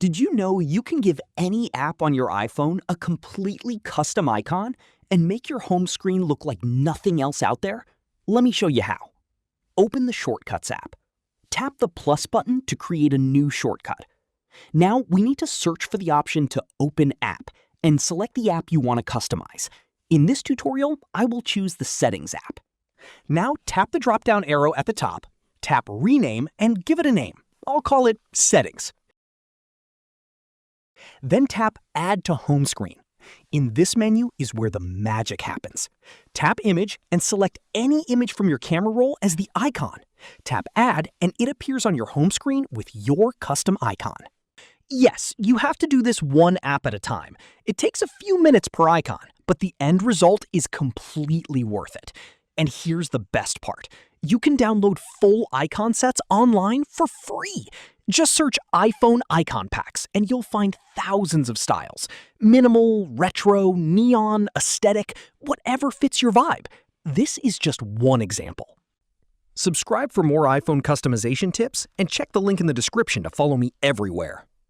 Did you know you can give any app on your iPhone a completely custom icon and make your home screen look like nothing else out there? Let me show you how. Open the Shortcuts app. Tap the plus button to create a new shortcut. Now we need to search for the option to Open App and select the app you want to customize. In this tutorial, I will choose the Settings app. Now tap the drop-down arrow at the top, tap Rename, and give it a name. I'll call it Settings. Then tap Add to Home Screen. In this menu is where the magic happens. Tap Image and select any image from your camera roll as the icon. Tap Add and it appears on your home screen with your custom icon. Yes, you have to do this one app at a time. It takes a few minutes per icon, but the end result is completely worth it. And here's the best part. You can download full icon sets online for free. Just search iPhone icon packs and you'll find thousands of styles. Minimal, retro, neon, aesthetic, whatever fits your vibe. This is just one example. Subscribe for more iPhone customization tips and check the link in the description to follow me everywhere.